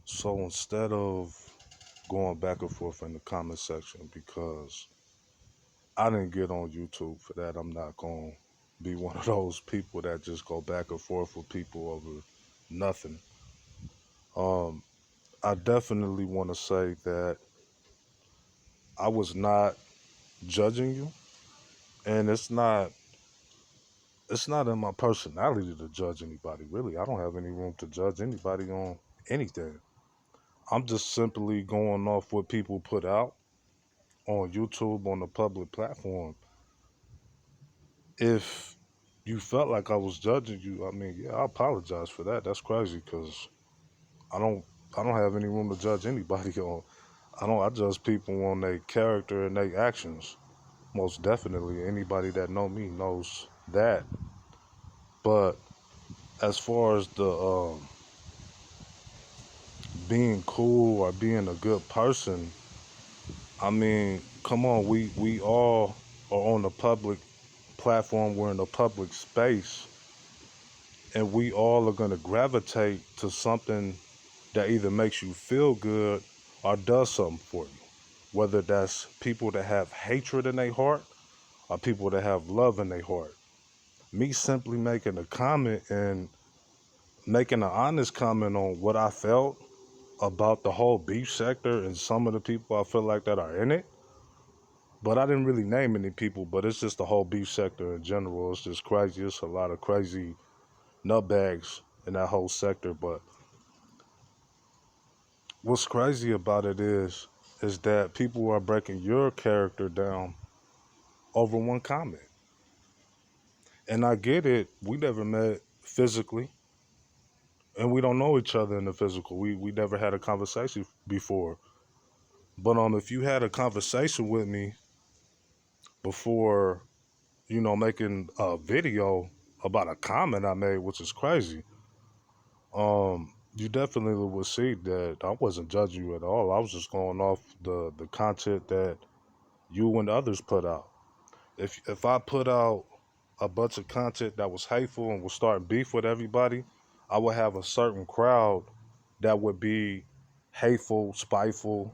So instead of going back and forth in the comment section, because I didn't get on YouTube for that, I'm not going to be one of those people that just go back and forth with people over nothing. Um, I definitely want to say that I was not judging you, and it's not in my personality to judge anybody. Really, I don't have any room to judge anybody on anything. I'm just simply going off what people put out on YouTube on the public platform. If you felt like I was judging you, I mean, yeah, I apologize for that. That's crazy because I don't I don't have any room to judge anybody on. I judge people on their character and their actions. Most definitely, anybody that know me knows that. But as far as the being cool or being a good person, I mean, come on, we all are on the public platform. We're in a public space, and we all are gonna gravitate to something that either makes you feel good or does something for you. Whether that's people that have hatred in their heart or people that have love in their heart. Me simply making a comment and making an honest comment on what I felt about the whole beef sector and some of the people I feel like that are in it. But I didn't really name any people, but it's just the whole beef sector in general. It's just crazy. It's a lot of crazy nutbags in that whole sector. But what's crazy about it is that people are breaking your character down over one comment. And I get it. We never met physically, and we don't know each other in the physical. We never had a conversation before. But if you had a conversation with me before, making a video about a comment I made, which is crazy, you definitely would see that I wasn't judging you at all. I was just going off the content that you and others put out. If I put out a bunch of content that was hateful and was starting beef with everybody, I would have a certain crowd that would be hateful, spiteful,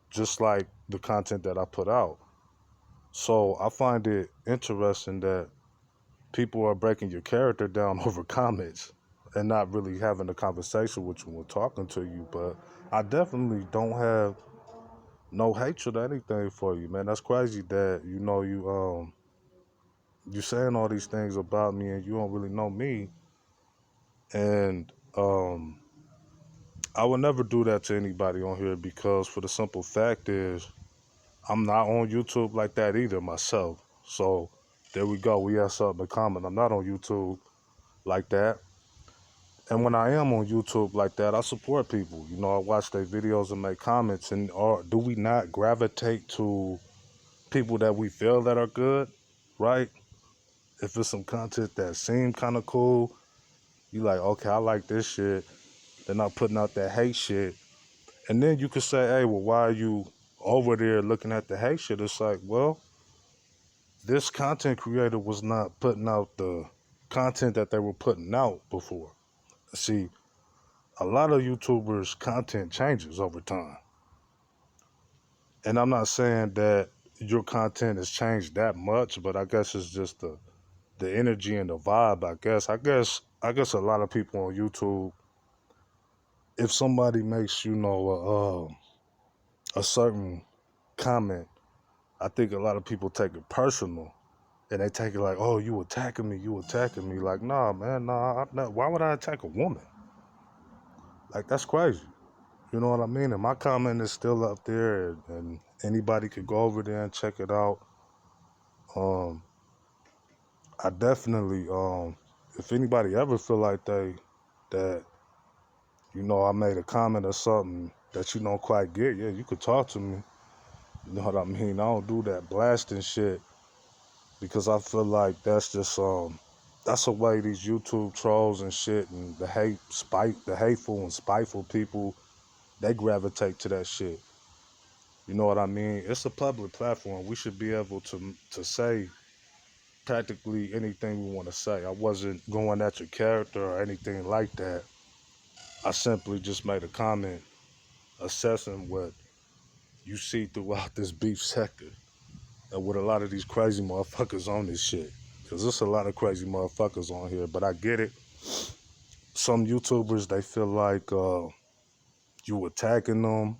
just like the content that I put out. So I find it interesting that people are breaking your character down over comments and not really having a conversation with you or talking to you. But I definitely don't have no hatred or anything for you, man. That's crazy that you saying all these things about me and you don't really know me. And I would never do that to anybody on here because for the simple fact is I'm not on YouTube like that either myself. So there we go. We have something in common. I'm not on YouTube like that. And when I am on YouTube like that, I support people. I watch their videos and make comments. And or do we not gravitate to people that we feel that are good, right? If it's some content that seem kind of cool, you like, okay, I like this shit. They're not putting out that hate shit. And then you could say, hey, well, why are you over there looking at the hate shit? It's like, well, this content creator was not putting out the content that they were putting out before. See, a lot of YouTubers' content changes over time. And I'm not saying that your content has changed that much, but I guess it's just the energy and the vibe, I guess. I guess a lot of people on YouTube, if somebody makes, a certain comment, I think a lot of people take it personal. And they take it like, oh, you attacking me, you attacking me. Like, nah, man, nah, why would I attack a woman? Like, that's crazy. You know what I mean? And my comment is still up there, and anybody could go over there and check it out. Um, I definitely, if anybody ever feel like that, I made a comment or something that you don't quite get, yeah, you could talk to me. You know what I mean? I don't do that blasting shit because I feel like that's a way these YouTube trolls and shit and the hateful and spiteful people, they gravitate to that shit. You know what I mean? It's a public platform. We should be able to say practically anything we want to say. I wasn't going at your character or anything like that. I simply just made a comment assessing what you see throughout this beef sector and with a lot of these crazy motherfuckers on this shit. Because there's a lot of crazy motherfuckers on here, but I get it. Some YouTubers, they feel like you attacking them,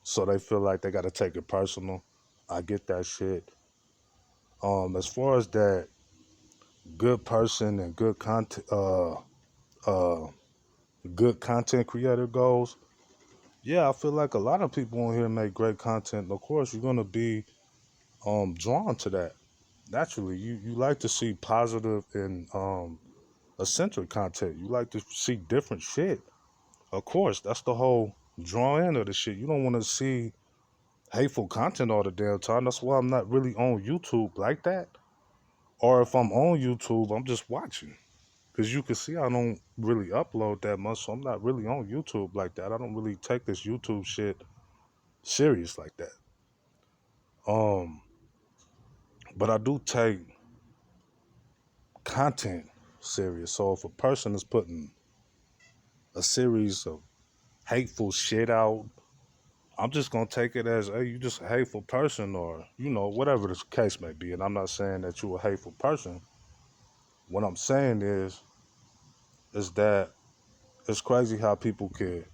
so they feel like they got to take it personal. I get that shit. As far as that good person and uh, good content creator goes, yeah, I feel like a lot of people on here make great content. And of course, you're gonna be drawn to that naturally. You like to see positive and eccentric content. You like to see different shit. Of course, that's the whole draw in of the shit. You don't want to see hateful content all the damn time. That's why I'm not really on YouTube like that. Or if I'm on YouTube, I'm just watching. Because you can see I don't really upload that much, so I'm not really on YouTube like that. I don't really take this YouTube shit serious like that. Um, but I do take content serious. So if a person is putting a series of hateful shit out, I'm just gonna take it as, hey, you just a hateful person, or whatever the case may be. And I'm not saying that you're a hateful person. What I'm saying is that it's crazy how people can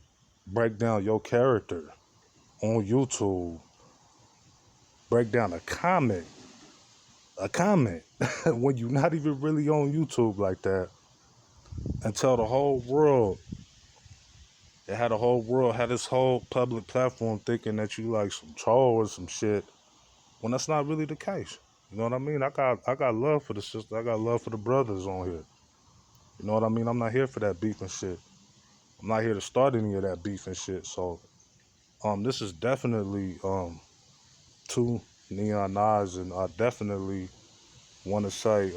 break down your character on YouTube, break down a comment when you're not even really on YouTube like that, and tell the whole world. It had the whole world, had this whole public platform thinking that you like some troll or some shit, when that's not really the case. You know what I mean? I got love for the sister. I got love for the brothers on here. You know what I mean? I'm not here for that beef and shit. I'm not here to start any of that beef and shit. So, this is definitely two neon eyes, and I definitely want to say,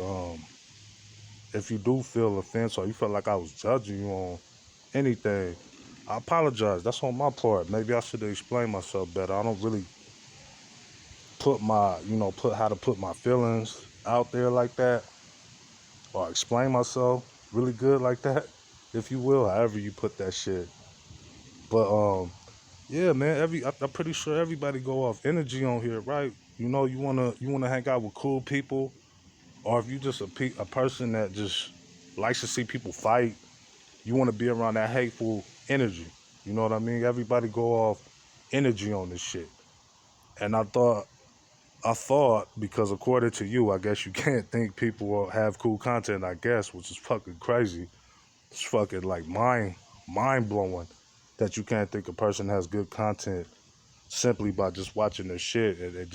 if you do feel offense or you feel like I was judging you on anything, I apologize. That's on my part. Maybe I should have explained myself better. I don't really put how to put my feelings out there like that, or explain myself really good like that, if you will, however you put that shit. But yeah, man, I'm pretty sure everybody go off energy on here, right? You wanna hang out with cool people, or if you just a person that just likes to see people fight, you want to be around that hateful energy. You know what I mean? Everybody go off energy on this shit. And I thought, because according to you, I guess you can't think people will have cool content, I guess, which is fucking crazy. It's fucking like mind blowing that you can't think a person has good content simply by just watching their shit, and it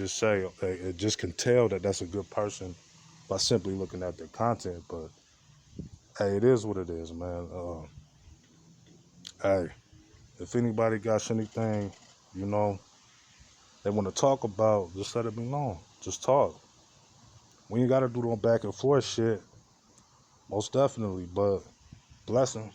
just can tell that that's a good person by simply looking at their content. But hey, it is what it is, man. Hey, if anybody got anything, you know, they want to talk about, just let it be known. Just talk. We ain't got to do no back and forth shit, most definitely. But blessings.